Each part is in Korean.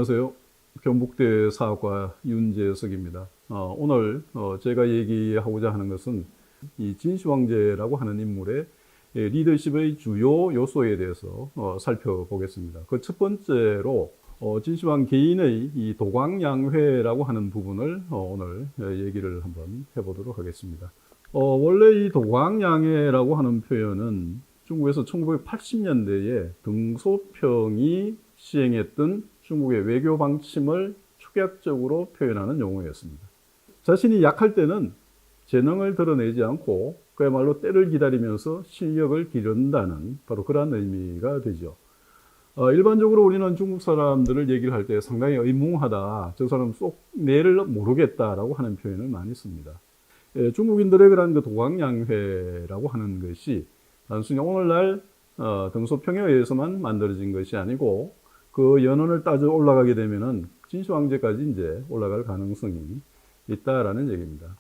안녕하세요. 경북대 사학과 윤재석입니다. 오늘 제가 얘기하고자 하는 것은 이 진시황제라고 하는 인물의 리더십의 주요 요소에 대해서 살펴보겠습니다. 그 첫 번째로 진시황 개인의 이 도광양회라고 하는 부분을 오늘 얘기를 한번 해보도록 하겠습니다. 원래 이 도광양회라고 하는 표현은 중국에서 1980년대에 등소평이 시행했던 중국의 외교 방침을 축약적으로 표현하는 용어였습니다. 자신이 약할 때는 재능을 드러내지 않고 그야말로 때를 기다리면서 실력을 기른다는 바로 그런 의미가 되죠. 일반적으로 우리는 중국 사람들을 얘기를 할 때 상당히 의뭉하다, 저 사람 쏙 내를 모르겠다라고 하는 표현을 많이 씁니다. 중국인들의 그런 그 도광양회라고 하는 것이 단순히 오늘날 등소평에 의해서만 만들어진 것이 아니고 그 연원을 따져 올라가게 되면은 진시황제까지 이제 올라갈 가능성이 있다라는 얘기입니다.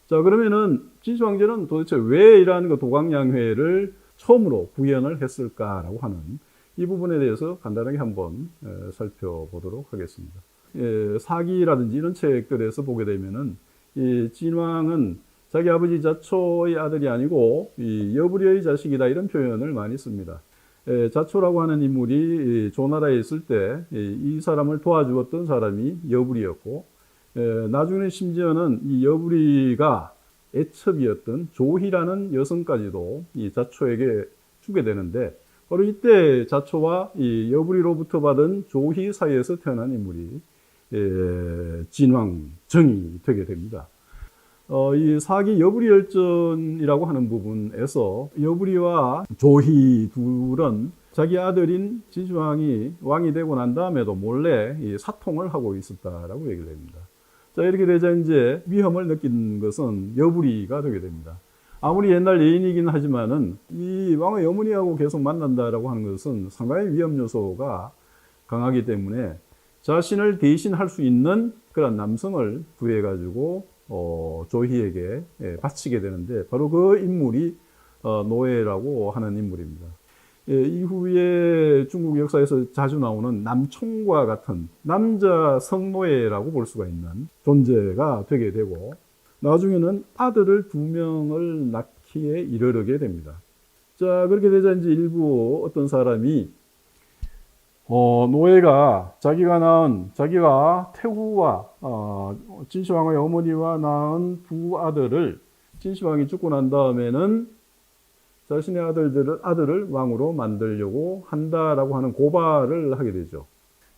자, 그러면은 진시황제는 도대체 왜 이러한 그 도광양회를 처음으로 구현을 했을까라고 하는 이 부분에 대해서 간단하게 한번 살펴보도록 하겠습니다. 사기라든지 이런 책들에서 보게 되면은 이 진왕은 자기 아버지 자초의 아들이 아니고 이 여부리의 자식이다 이런 표현을 많이 씁니다. 자초라고 하는 인물이 조나라에 있을 때 이 사람을 도와주었던 사람이 여부리였고, 나중에 심지어는 이 여부리가 애첩이었던 조희라는 여성까지도 이 자초에게 주게 되는데, 바로 이때 자초와 이 여부리로부터 받은 조희 사이에서 태어난 인물이 진왕정이 되게 됩니다. 이 사기 여부리열전이라고 하는 부분에서 여부리와 조희 둘은 자기 아들인 진시황이 왕이 되고 난 다음에도 몰래 이 사통을 하고 있었다라고 얘기를 합니다. 자, 이렇게 되자 이제 위험을 느낀 것은 여부리가 되게 됩니다. 아무리 옛날 예인이긴 하지만은 이 왕의 어머니하고 계속 만난다라고 하는 것은 상당히 위험 요소가 강하기 때문에 자신을 대신할 수 있는 그런 남성을 구해가지고 조희에게 바치게 되는데, 바로 그 인물이 노예라고 하는 인물입니다. 이후에 중국 역사에서 자주 나오는 남총과 같은 남자 성노예라고 볼 수가 있는 존재가 되게 되고, 나중에는 아들을 2명을 낳기에 이르게 됩니다. 자, 그렇게 되자 이제 일부 어떤 사람이 노예가 자기가 태후와 진시황의 어머니와 낳은 두 아들을 진시황이 죽고 난 다음에는 자신의 아들을 왕으로 만들려고 한다라고 하는 고발을 하게 되죠.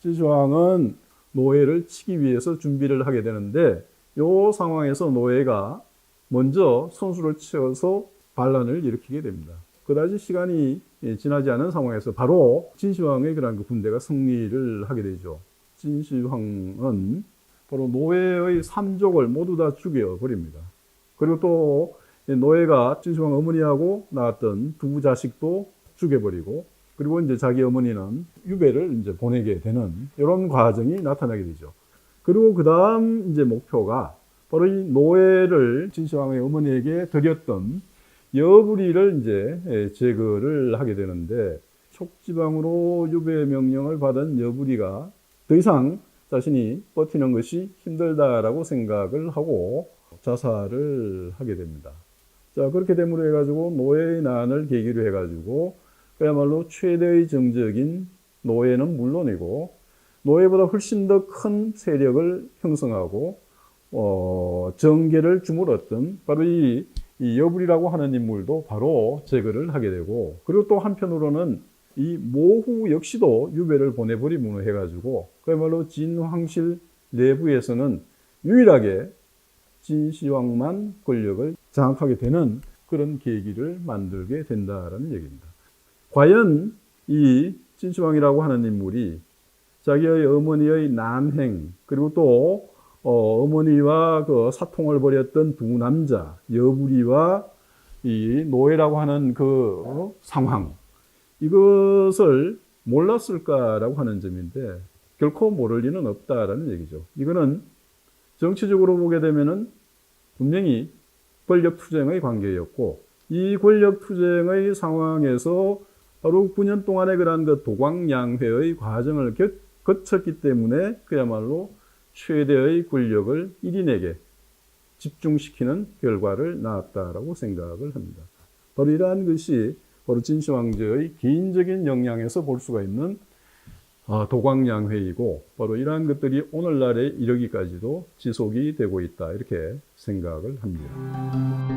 진시황은 노예를 치기 위해서 준비를 하게 되는데, 이 상황에서 노예가 먼저 선수를 치어서 반란을 일으키게 됩니다. 그다지 시간이 지나지 않은 상황에서 바로 진시황의 그런 그 군대가 승리를 하게 되죠. 진시황은 바로 노예의 3족을 모두 다 죽여버립니다. 그리고 또 노예가 진시황 어머니하고 낳았던 두 자식도 죽여버리고, 그리고 이제 자기 어머니는 유배를 이제 보내게 되는 이런 과정이 나타나게 되죠. 그리고 그 다음 이제 목표가 바로 이 노예를 진시황의 어머니에게 드렸던 여부리를 이제 제거를 하게 되는데, 촉지방으로 유배 명령을 받은 여부리가 더 이상 자신이 버티는 것이 힘들다라고 생각을 하고 자살을 하게 됩니다. 자, 그렇게 됨으로 해가지고 노예의 난을 계기로 해가지고 그야말로 최대의 정적인 노예는 물론이고 노예보다 훨씬 더 큰 세력을 형성하고 정계를 주물었던 바로 이 여부리라고 하는 인물도 바로 제거를 하게 되고, 그리고 또 한편으로는 이 모후 역시도 유배를 보내버림으로 해가지고 그야말로 진황실 내부에서는 유일하게 진시황만 권력을 장악하게 되는 그런 계기를 만들게 된다라는 얘기입니다. 과연 이 진시황이라고 하는 인물이 자기의 어머니의 난행, 그리고 또 어머니와 그 사통을 벌였던 두 남자 여부리와 이 노예라고 하는 그 상황, 이것을 몰랐을까라고 하는 점인데 결코 모를 리는 없다라는 얘기죠. 이거는 정치적으로 보게 되면은 분명히 권력투쟁의 관계였고, 이 권력투쟁의 상황에서 바로 9년 동안의 그러한 그 도광양회의 과정을 거쳤기 때문에 그야말로 최대의 권력을 1인에게 집중시키는 결과를 낳았다라고 생각을 합니다. 바로 이러한 것이 바로 진시황제의 개인적인 역량에서 볼 수가 있는 도광양회이고, 바로 이러한 것들이 오늘날에 이르기까지도 지속이 되고 있다, 이렇게 생각을 합니다.